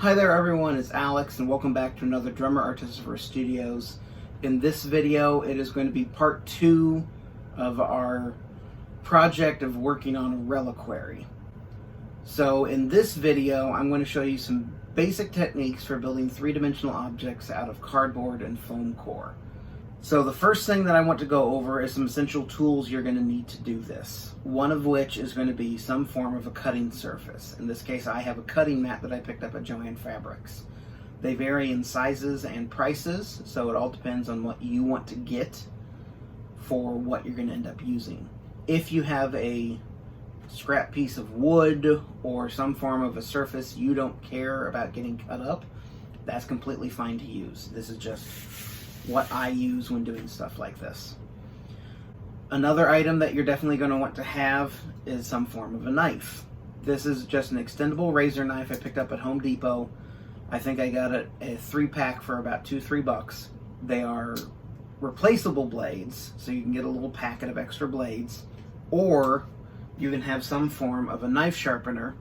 Hi there everyone, it's Alex and welcome back to another Drummer Artistifer Studios. In this video, it is going to be part 2 of our project of working on a reliquary. So in this video, I'm going to show you some basic techniques for building three-dimensional objects out of cardboard and foam core. So the first thing that I want to go over is some essential tools you're going to need to do this. One of which is going to be some form of a cutting surface. In this case, I have a cutting mat that I picked up at Joann Fabrics. They vary in sizes and prices, so it all depends on what you want to get for what you're going to end up using. If you have a scrap piece of wood or some form of a surface you don't care about getting cut up, that's completely fine to use. This is just what I use when doing stuff like this. Another item that you're definitely going to want to have is some form of a knife. This is just an extendable razor knife I picked up at Home Depot. I think I got it a 3-pack for about $2-3. They are replaceable blades, so you can get a little packet of extra blades, or you can have some form of a knife sharpener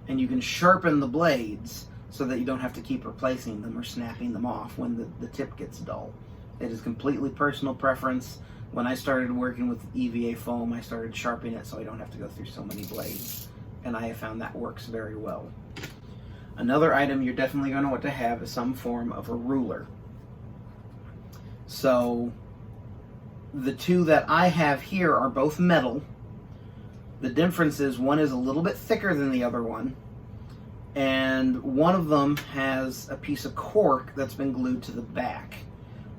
and you can sharpen the blades so that you don't have to keep replacing them or snapping them off when the tip gets dull. It is completely personal preference. When I started working with EVA foam, I started sharpening it so I don't have to go through so many blades, and I have found that works very well. Another item you're definitely going to want to have is some form of a ruler. So the two that I have here are both metal. The difference is one is a little bit thicker than the other one, and one of them has a piece of cork that's been glued to the back.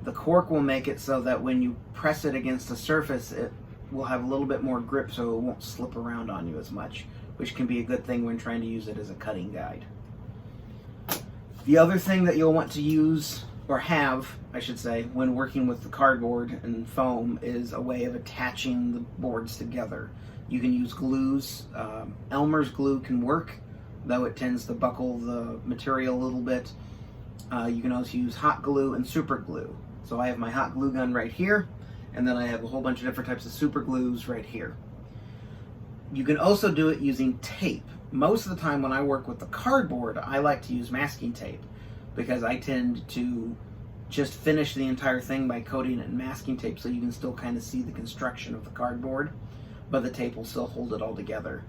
The cork will make it so that when you press it against the surface, it will have a little bit more grip so it won't slip around on you as much, which can be a good thing when trying to use it as a cutting guide. The other thing that you'll want to use, or have, I should say, when working with the cardboard and foam is a way of attaching the boards together. You can use glues. Elmer's glue can work, though it tends to buckle the material a little bit. You can also use hot glue and super glue. So I have my hot glue gun right here, and then I have a whole bunch of different types of super glues right here. You can also do it using tape. Most of the time when I work with the cardboard, I like to use masking tape because I tend to just finish the entire thing by coating it in masking tape so you can still kind of see the construction of the cardboard, but the tape will still hold it all together.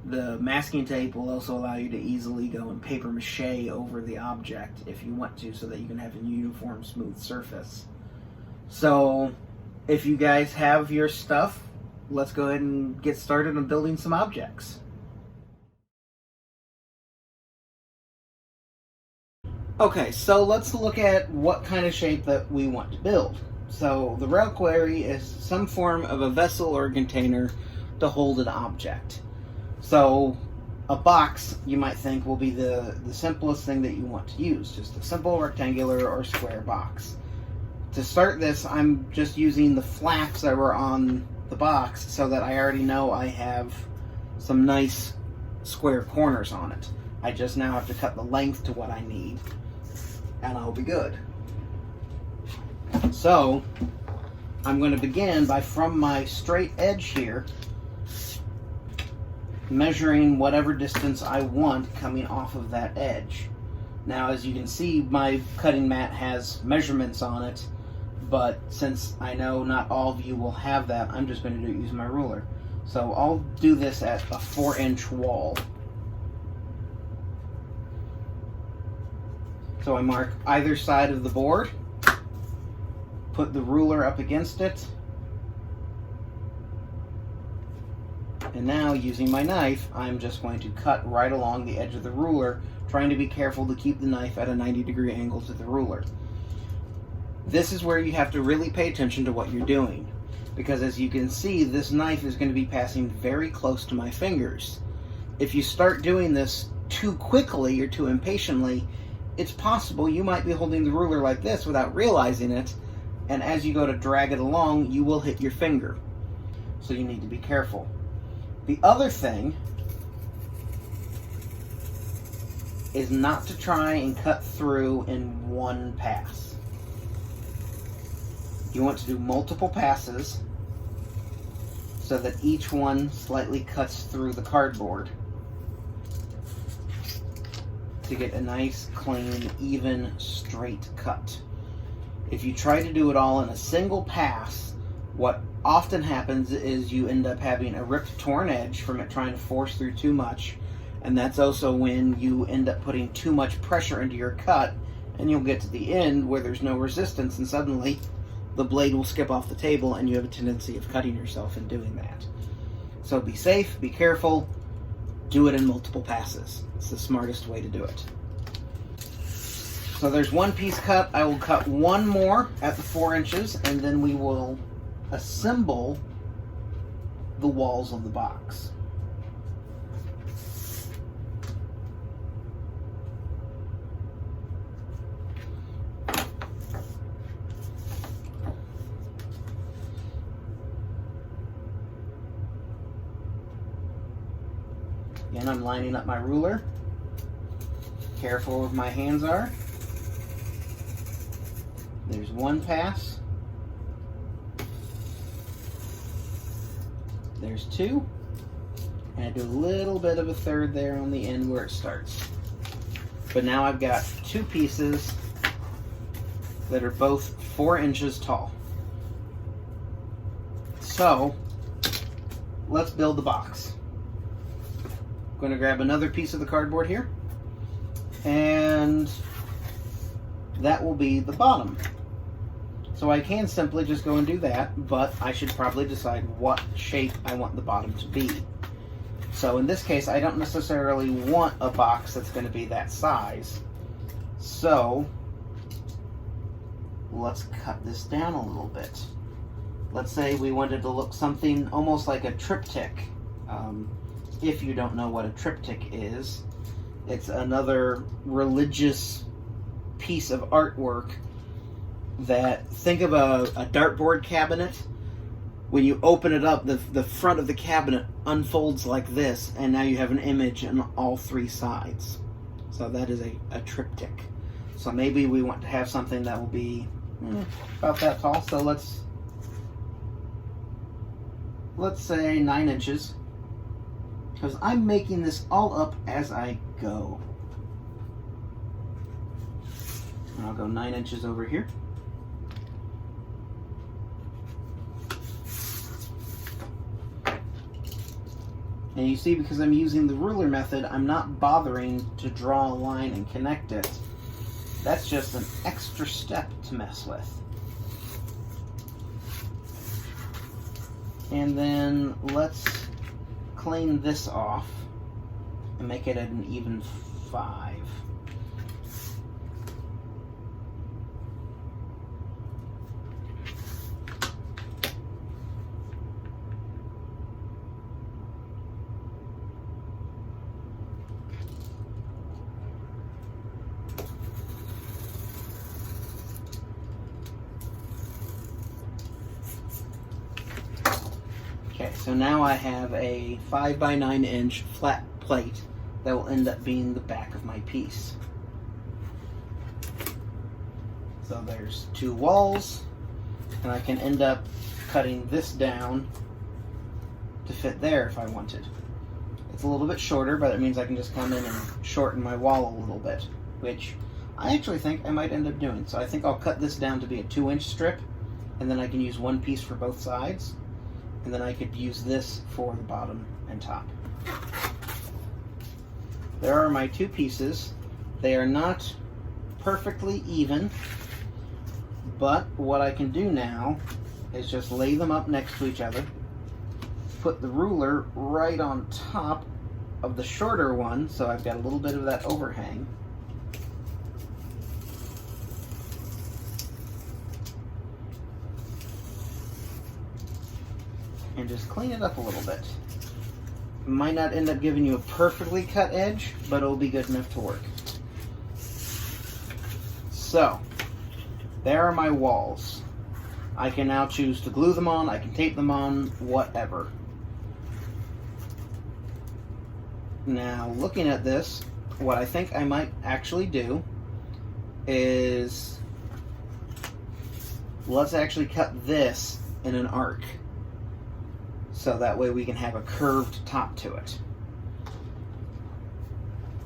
The masking tape will also allow you to easily go and paper mache over the object if you want to, so that you can have a uniform, smooth surface. So if you guys have your stuff, let's go ahead and get started on building some objects. Okay, so let's look at what kind of shape that we want to build. So the reliquary is some form of a vessel or a container to hold an object. So a box, you might think, will be the simplest thing that you want to use, just a simple rectangular or square box. To start this, I'm just using the flaps that were on the box so that I already know I have some nice square corners on it. I just now have to cut the length to what I need, and I'll be good. So I'm going to begin by, from my straight edge here, measuring whatever distance I want coming off of that edge. Now, as you can see, my cutting mat has measurements on it, but since I know not all of you will have that, I'm just going to do it using my ruler. So I'll do this at a 4-inch wall. So I mark either side of the board, put the ruler up against it, and now, using my knife, I'm just going to cut right along the edge of the ruler, trying to be careful to keep the knife at a 90-degree angle to the ruler. This is where you have to really pay attention to what you're doing, because as you can see, this knife is going to be passing very close to my fingers. If you start doing this too quickly or too impatiently, it's possible you might be holding the ruler like this without realizing it, and as you go to drag it along, you will hit your finger. So you need to be careful. The other thing is not to try and cut through in one pass. You want to do multiple passes so that each one slightly cuts through the cardboard. to get a nice, clean, even, straight cut. If you try to do it all in a single pass, what often happens is you end up having a ripped, torn edge from it trying to force through too much, and that's also when you end up putting too much pressure into your cut, and you'll get to the end where there's no resistance, and suddenly the blade will skip off the table, and you have a tendency of cutting yourself in doing that. So be safe, be careful, do it in multiple passes. It's the smartest way to do it. So there's one piece cut. I will cut one more at the 4 inches, and then we will assemble the walls of the box. Again, I'm lining up my ruler. Careful where my hands are. There's one pass. There's 2. And I do a little bit of a third there on the end where it starts. But now I've got 2 pieces that are both 4 inches tall. So, let's build the box. I'm going to grab another piece of the cardboard here, and that will be the bottom. So I can simply just go and do that, but I should probably decide what shape I want the bottom to be. So in this case, I don't necessarily want a box that's going to be that size. So let's cut this down a little bit. Let's say we wanted to look something almost like a triptych. If you don't know what a triptych is, it's another religious piece of artwork that, think of a dartboard cabinet. When you open it up, the front of the cabinet unfolds like this, and now you have an image on all 3 sides. So that is a triptych. So maybe we want to have something that will be about that tall. So let's say 9 inches. Because I'm making this all up as I go. And I'll go 9 inches over here. And you see, because I'm using the ruler method, I'm not bothering to draw a line and connect it. That's just an extra step to mess with. And then let's clean this off and make it at an even 5. Okay, so now I have a 5 by 9 inch flat plate that will end up being the back of my piece. So there's 2 walls, and I can end up cutting this down to fit there if I wanted. It's a little bit shorter, but it means I can just come in and shorten my wall a little bit, which I actually think I might end up doing. So I think I'll cut this down to be a 2-inch strip, and then I can use one piece for both sides. And then I could use this for the bottom and top. There are my 2 pieces. They are not perfectly even, but what I can do now is just lay them up next to each other, put the ruler right on top of the shorter one, so I've got a little bit of that overhang. And just clean it up a little bit. It might not end up giving you a perfectly cut edge, but it'll be good enough to work. So, there are my walls. I can now choose to glue them on, I can tape them on, whatever. Now, looking at this, what I think I might actually do is, let's actually cut this in an arc. So that way we can have a curved top to it.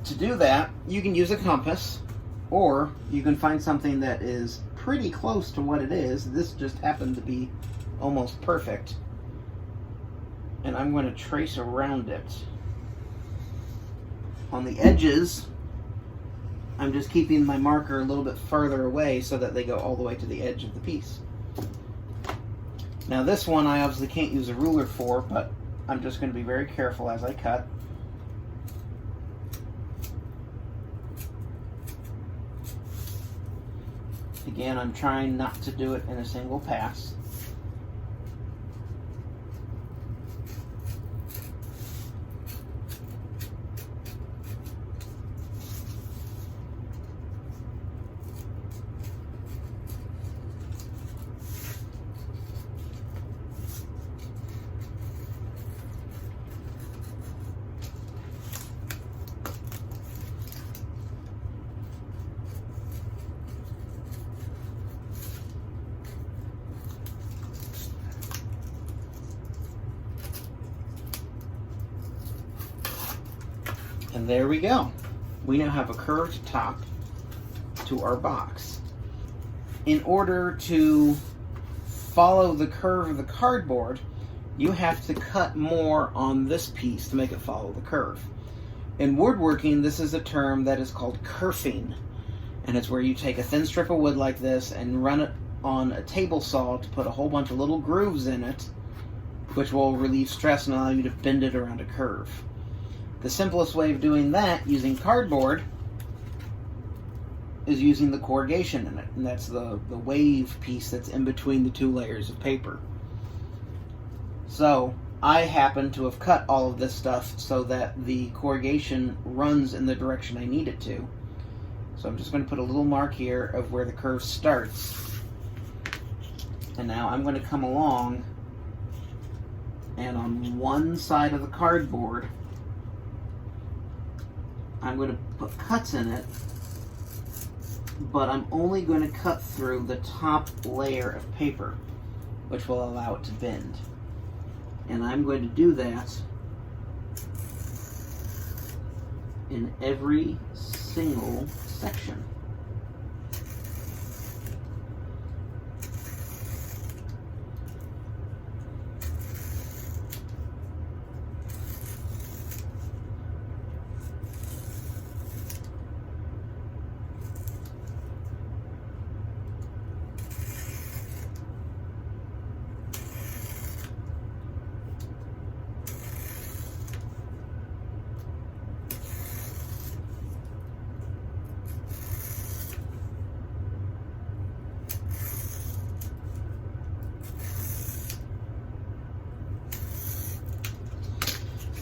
To do that, you can use a compass, or you can find something that is pretty close to what it is. This just happened to be almost perfect. And I'm going to trace around it. On the edges, I'm just keeping my marker a little bit farther away so that they go all the way to the edge of the piece. Now this one I obviously can't use a ruler for, but I'm just going to be very careful as I cut. Again, I'm trying not to do it in a single pass. And there we go. We now have a curved top to our box. In order to follow the curve of the cardboard, you have to cut more on this piece to make it follow the curve. In woodworking, this is a term that is called kerfing, and it's where you take a thin strip of wood like this and run it on a table saw to put a whole bunch of little grooves in it, which will relieve stress and allow you to bend it around a curve. The simplest way of doing that using cardboard is using the corrugation in it, and that's the wave piece that's in between the two layers of paper. So I happen to have cut all of this stuff so that the corrugation runs in the direction I need it to. So I'm just going to put a little mark here of where the curve starts, and now I'm going to come along and on one side of the cardboard I'm going to put cuts in it, but I'm only going to cut through the top layer of paper, which will allow it to bend. And I'm going to do that in every single section.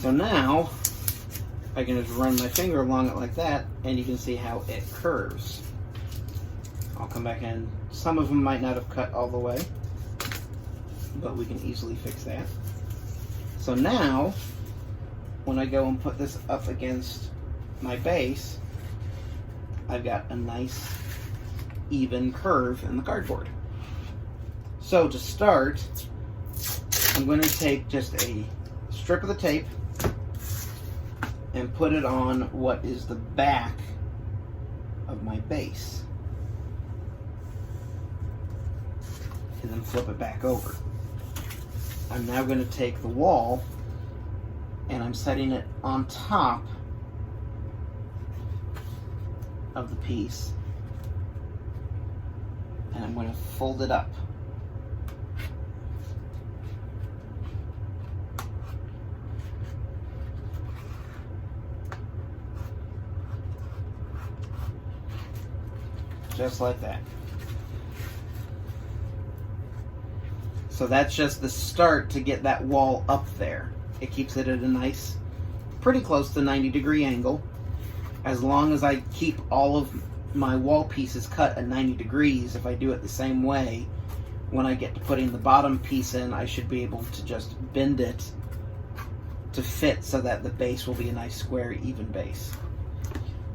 So now I can just run my finger along it like that, and you can see how it curves. I'll come back in. Some of them might not have cut all the way, but we can easily fix that. So now, when I go and put this up against my base, I've got a nice even curve in the cardboard. So to start, I'm going to take just a strip of the tape and put it on what is the back of my base, and then flip it back over. I'm now going to take the wall and I'm setting it on top of the piece, and I'm going to fold it up. Just like that. So that's just the start to get that wall up there. It keeps it at a nice, pretty close to 90-degree angle. As long as I keep all of my wall pieces cut at 90 degrees, if I do it the same way, when I get to putting the bottom piece in, I should be able to just bend it to fit so that the base will be a nice square, even base.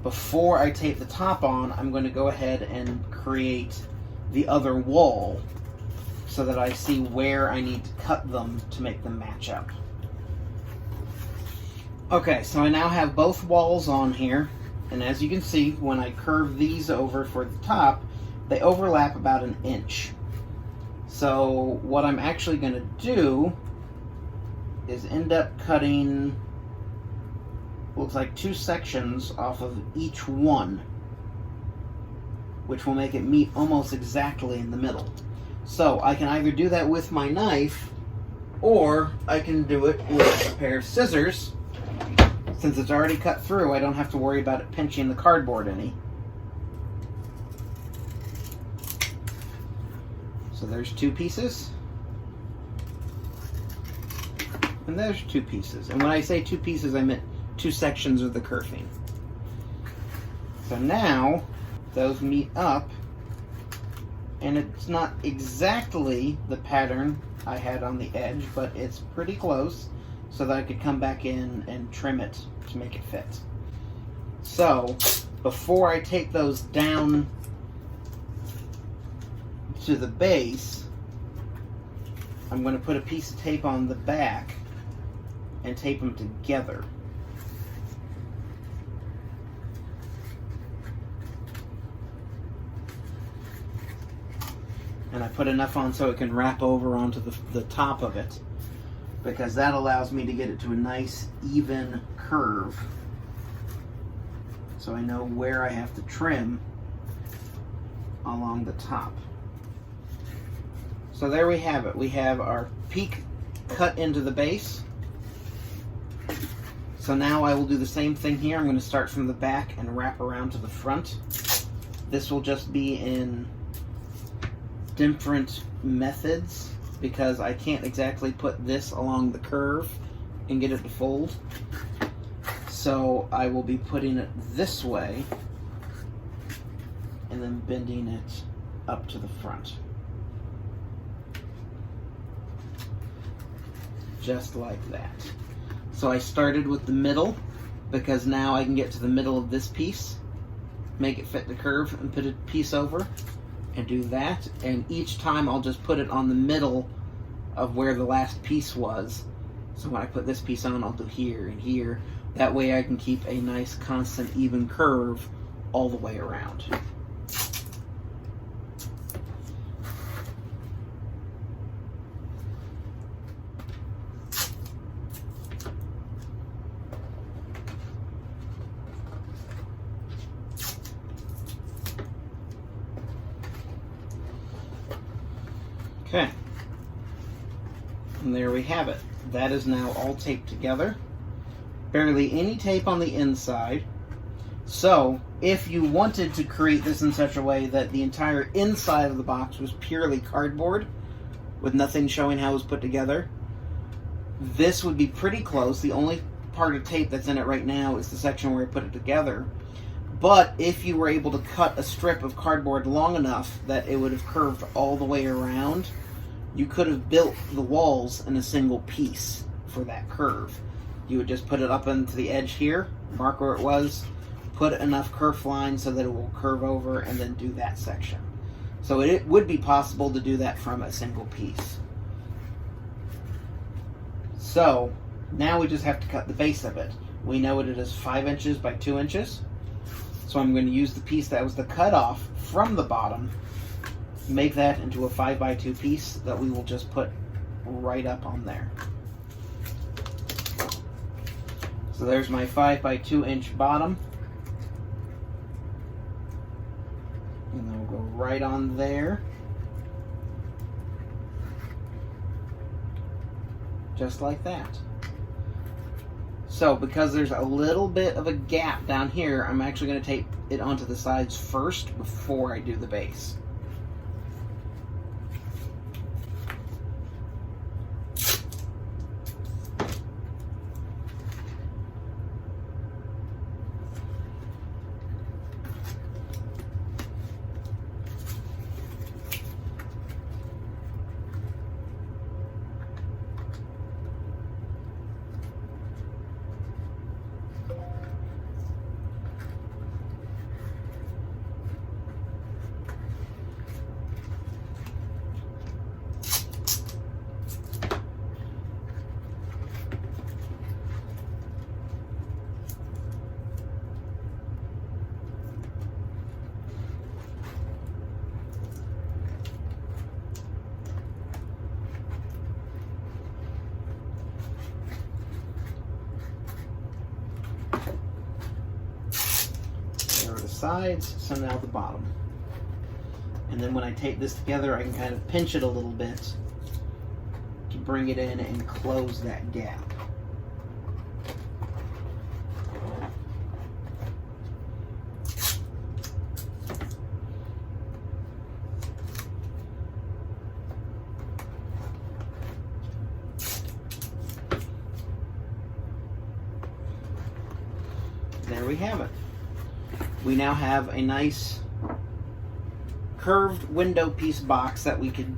Before I tape the top on, I'm going to go ahead and create the other wall so that I see where I need to cut them to make them match up. Okay, so I now have both walls on here. And as you can see, when I curve these over for the top, they overlap about 1 inch. So what I'm actually going to do is end up cutting, looks like 2 sections off of each one, which will make it meet almost exactly in the middle. So I can either do that with my knife, or I can do it with a pair of scissors. Since it's already cut through, I don't have to worry about it pinching the cardboard any. So there's 2 pieces. And there's 2 pieces. And when I say 2 pieces, I meant 2 sections of the kerfing. So now, those meet up, and it's not exactly the pattern I had on the edge, but it's pretty close, so that I could come back in and trim it to make it fit. So, before I take those down to the base, I'm going to put a piece of tape on the back and tape them together. And I put enough on so it can wrap over onto the top of it, because that allows me to get it to a nice even curve, so I know where I have to trim along the top. So there we have it. We have our peak cut into the base. So now I will do the same thing here. I'm going to start from the back and wrap around to the front. This will just be in different methods, because I can't exactly put this along the curve and get it to fold. So I will be putting it this way and then bending it up to the front. Just like that. So I started with the middle, because now I can get to the middle of this piece, make it fit the curve, and put a piece over, and do that. And each time I'll just put it on the middle of where the last piece was. So when I put this piece on, I'll do here and here. That way I can keep a nice constant even curve all the way around. Okay, and there we have it. That is now all taped together. Barely any tape on the inside. So, if you wanted to create this in such a way that the entire inside of the box was purely cardboard, with nothing showing how it was put together, this would be pretty close. The only part of tape that's in it right now is the section where I put it together. But if you were able to cut a strip of cardboard long enough that it would have curved all the way around, you could have built the walls in a single piece for that curve. You would just put it up into the edge here, mark where it was, put enough kerf line so that it will curve over, and then do that section. So it would be possible to do that from a single piece. So now we just have to cut the base of it. We know it is 5 inches by 2 inches. So I'm going to use the piece that was the cutoff from the bottom, make that into a 5 by 2 piece that we will just put right up on there. So there's my 5 by 2 inch bottom. And then we'll go right on there. Just like that. So, because there's a little bit of a gap down here, I'm actually going to tape it onto the sides first before I do the base. sides, so now the bottom. And then when I tape this together, I can kind of pinch it a little bit to bring it in and close that gap. There we have it. We now have a nice curved window piece box that we could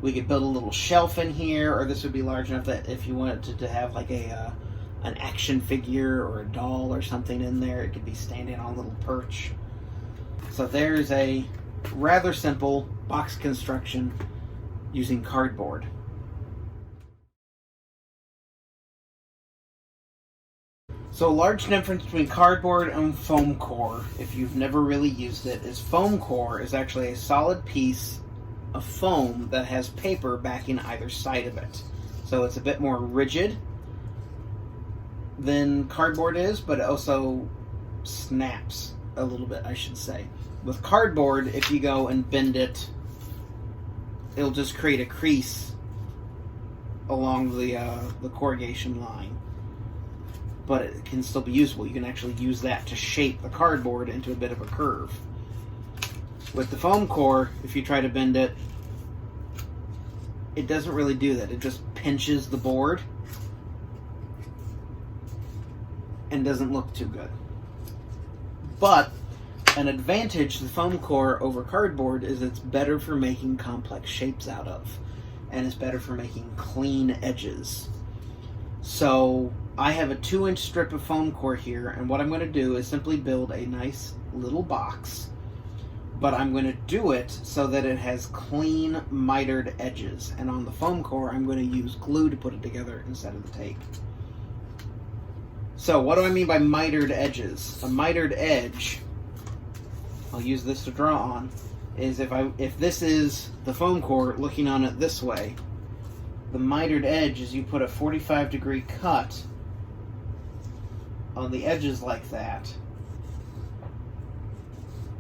build a little shelf in here, or this would be large enough that if you wanted to have like an action figure or a doll or something in there, it could be standing on a little perch. So there's a rather simple box construction using cardboard. So a large difference between cardboard and foam core, if you've never really used it, is foam core is actually a solid piece of foam that has paper backing either side of it. So it's a bit more rigid than cardboard is, but it also snaps a little bit, I should say. With cardboard, if you go and bend it, it'll just create a crease along the corrugation line. But it can still be usable. You can actually use that to shape the cardboard into a bit of a curve. With the foam core, if you try to bend it, it doesn't really do that. It just pinches the board and doesn't look too good. But an advantage to the foam core over cardboard is it's better for making complex shapes out of, and it's better for making clean edges. So I have a 2-inch strip of foam core here, and what I'm going to do is simply build a nice little box, but I'm going to do it so that it has clean mitered edges, and on the foam core I'm going to use glue to put it together instead of the tape. So what do I mean by mitered edges? A mitered edge, I'll use this to draw on, is if this is the foam core looking on it this way, the mitered edge is you put a 45-degree cut on the edges like that,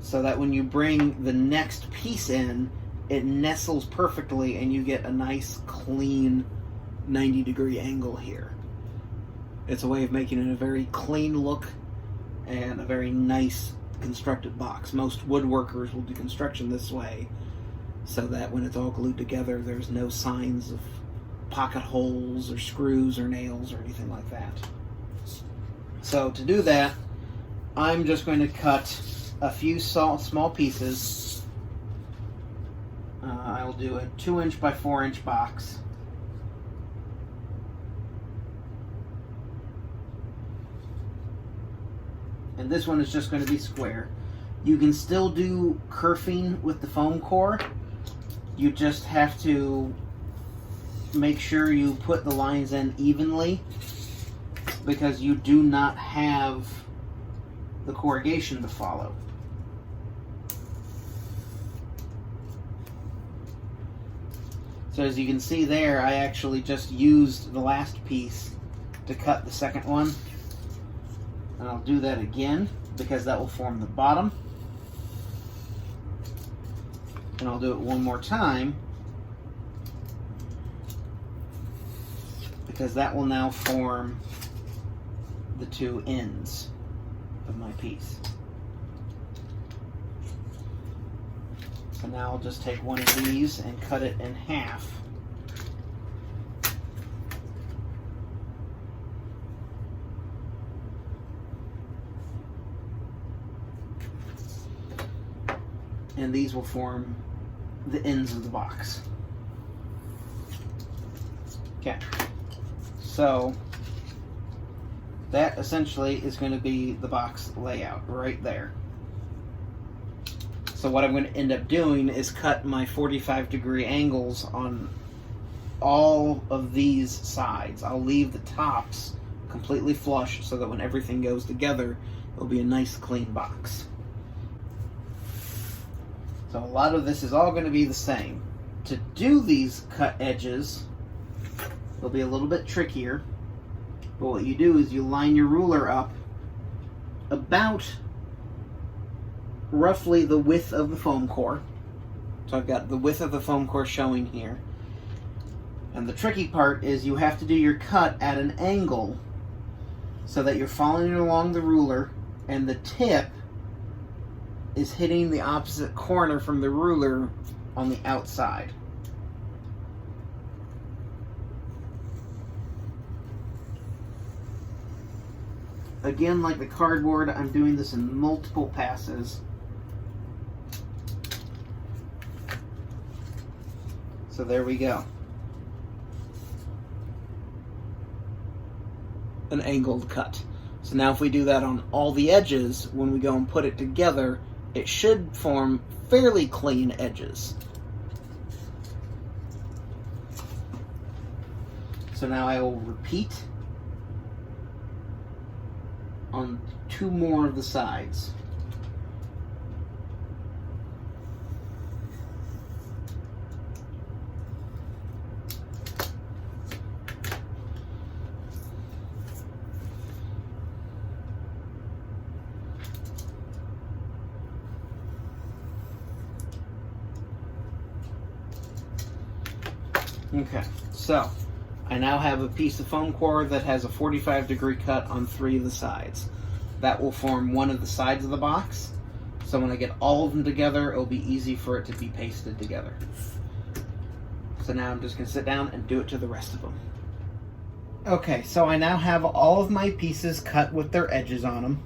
so that when you bring the next piece in, it nestles perfectly and you get a nice clean 90-degree angle here. It's a way of making it a very clean look and a very nice constructed box. Most woodworkers will do construction this way so that when it's all glued together, there's no signs of pocket holes or screws or nails or anything like that. So to do that, I'm just going to cut a few small pieces. I'll do a 2-inch by 4-inch box. And this one is just going to be square. You can still do kerfing with the foam core. You just have to make sure you put the lines in evenly, because you do not have the corrugation to follow. So as you can see there, I actually just used the last piece to cut the second one. And I'll do that again because that will form the bottom. And I'll do it one more time because that will now form the two ends of my piece. So now I'll just take one of these and cut it in half. And these will form the ends of the box. Okay, so that essentially is going to be the box layout right there. So what I'm going to end up doing is cut my 45-degree angles on all of these sides. I'll leave the tops completely flush so that when everything goes together, it'll be a nice clean box. So a lot of this is all going to be the same. To do these cut edges, they'll be a little bit trickier. But what you do is you line your ruler up about roughly the width of the foam core. So I've got the width of the foam core showing here. And the tricky part is you have to do your cut at an angle so that you're following along the ruler and the tip is hitting the opposite corner from the ruler on the outside. Again, like the cardboard, I'm doing this in multiple passes. So there we go. An angled cut. So now if we do that on all the edges, when we go and put it together, it should form fairly clean edges. So now I will repeat on 2 more of the sides. Okay, so I now have a piece of foam core that has a 45-degree cut on 3 of the sides. That will form one of the sides of the box. So when I get all of them together, it'll be easy for it to be pasted together. So now I'm just going to sit down and do it to the rest of them. Okay, so I now have all of my pieces cut with their edges on them,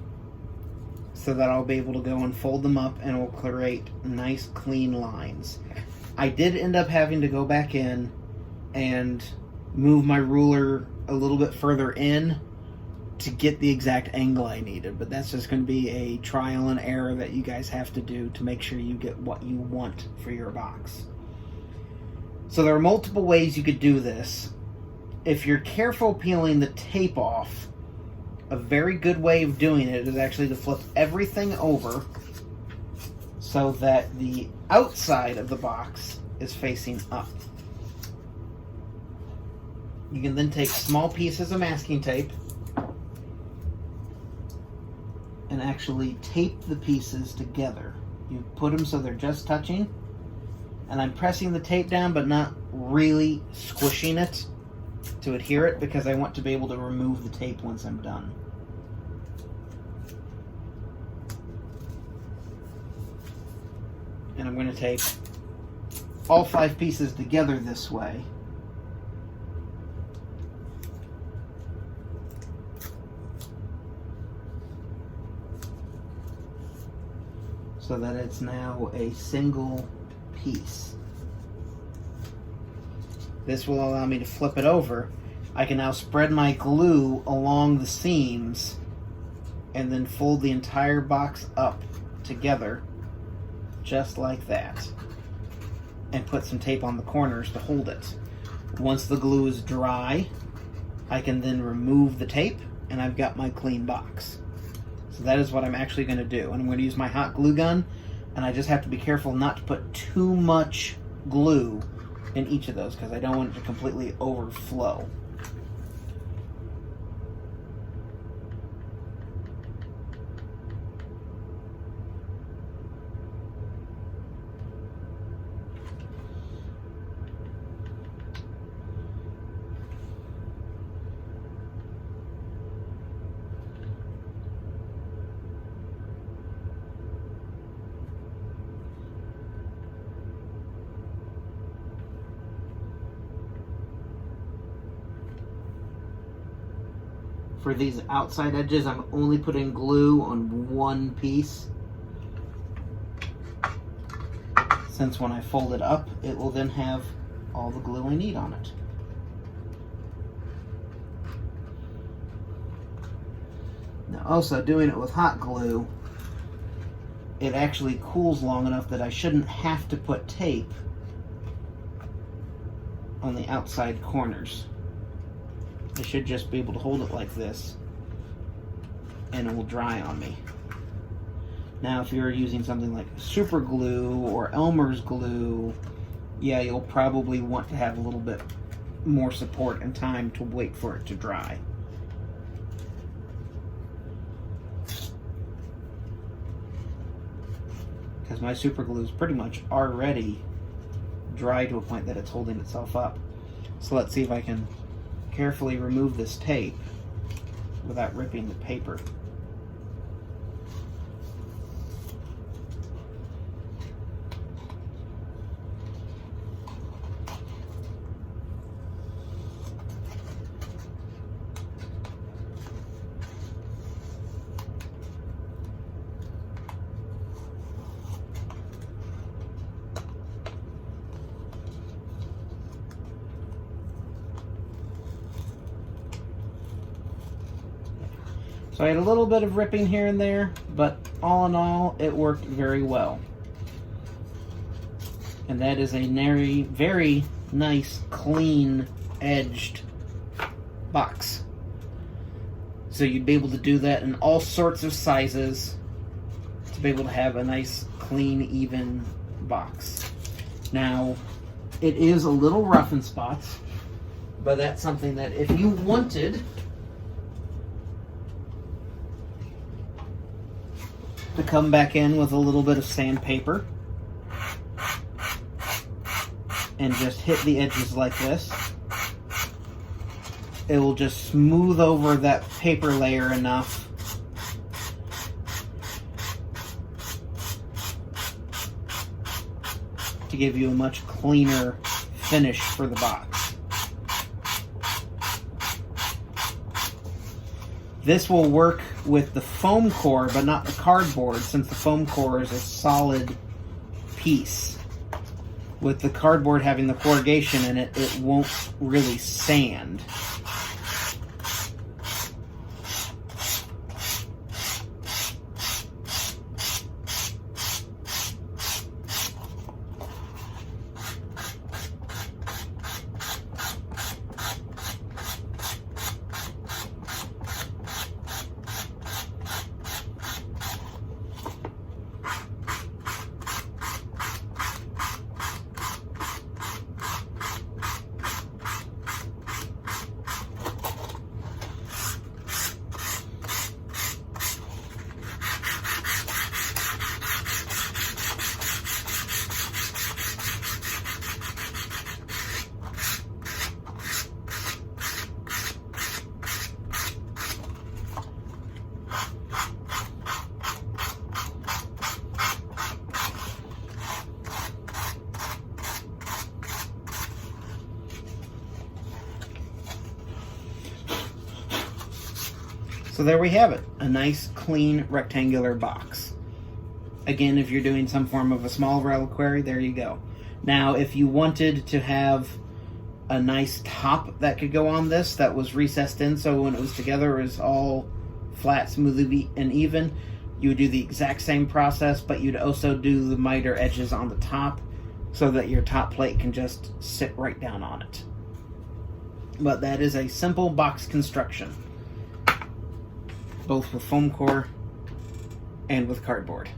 so that I'll be able to go and fold them up and it will create nice clean lines. I did end up having to go back in and move my ruler a little bit further in to get the exact angle I needed, but that's just going to be a trial and error that you guys have to do to make sure you get what you want for your box. So there are multiple ways you could do this. If you're careful peeling the tape off, a very good way of doing it is actually to flip everything over so that the outside of the box is facing up. You can then take small pieces of masking tape and actually tape the pieces together. You put them so they're just touching, and I'm pressing the tape down but not really squishing it to adhere it because I want to be able to remove the tape once I'm done. And I'm going to tape all 5 pieces together this way. So that it's now a single piece. This will allow me to flip it over. I can now spread my glue along the seams and then fold the entire box up together just like that and put some tape on the corners to hold it. Once the glue is dry, I can then remove the tape and I've got my clean box. So that is what I'm actually going to do. And I'm going to use my hot glue gun, and I just have to be careful not to put too much glue in each of those because I don't want it to completely overflow. For these outside edges, I'm only putting glue on one piece, since when I fold it up, it will then have all the glue I need on it. Now also, doing it with hot glue, it actually cools long enough that I shouldn't have to put tape on the outside corners. I should just be able to hold it like this and it will dry on me. Now if you're using something like super glue or Elmer's glue, yeah, you'll probably want to have a little bit more support and time to wait for it to dry. because my super glue is pretty much already dry to a point that it's holding itself up. So let's see if I can carefully remove this tape without ripping the paper. So I had a little bit of ripping here and there, but all in all, it worked very well. And that is a very, very nice, clean, edged box. So you'd be able to do that in all sorts of sizes to be able to have a nice, clean, even box. Now, it is a little rough in spots, but that's something that if you wanted to come back in with a little bit of sandpaper and just hit the edges like this, it will just smooth over that paper layer enough to give you a much cleaner finish for the box. This will work with the foam core, but not the cardboard, since the foam core is a solid piece. With the cardboard having the corrugation in it, it won't really sand. So there we have it, a nice, clean, rectangular box. Again, if you're doing some form of a small reliquary, there you go. Now, if you wanted to have a nice top that could go on this that was recessed in, so when it was together it was all flat, smooth, and even, you would do the exact same process, but you'd also do the miter edges on the top so that your top plate can just sit right down on it. But that is a simple box construction, both with foam core and with cardboard.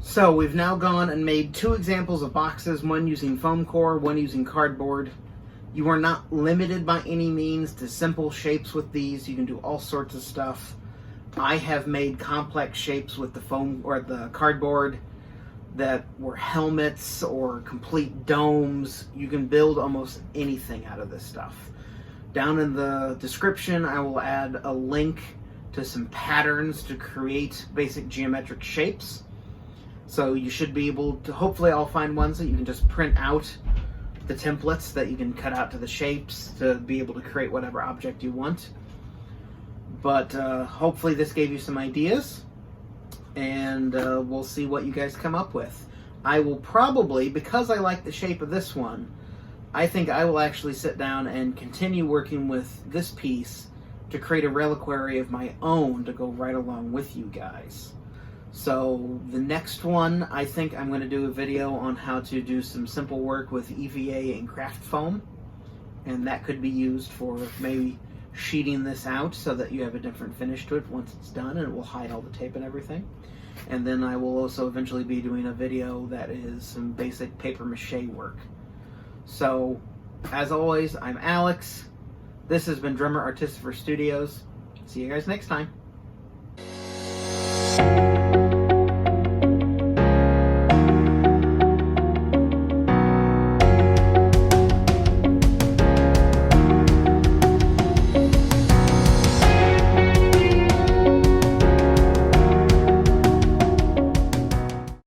So we've now gone and made 2 examples of boxes, one using foam core, one using cardboard. You are not limited by any means to simple shapes with these. You can do all sorts of stuff. I have made complex shapes with the foam or the cardboard that were helmets or complete domes. You can build almost anything out of this stuff. Down in the description, I will add a link to some patterns to create basic geometric shapes. So you should be able to, hopefully I'll find ones that you can just print out the templates that you can cut out to the shapes to be able to create whatever object you want. But hopefully this gave you some ideas, and we'll see what you guys come up with. I will probably, because I like the shape of this one, I think I will actually sit down and continue working with this piece to create a reliquary of my own to go right along with you guys. So the next one, I think I'm going to do a video on how to do some simple work with EVA and craft foam, and that could be used for maybe sheeting this out so that you have a different finish to it once it's done, and it will hide all the tape and everything. And then I will also eventually be doing a video that is some basic paper mache work. So as always, I'm Alex. This has been Drummer Artistifer Studios. See you guys next time.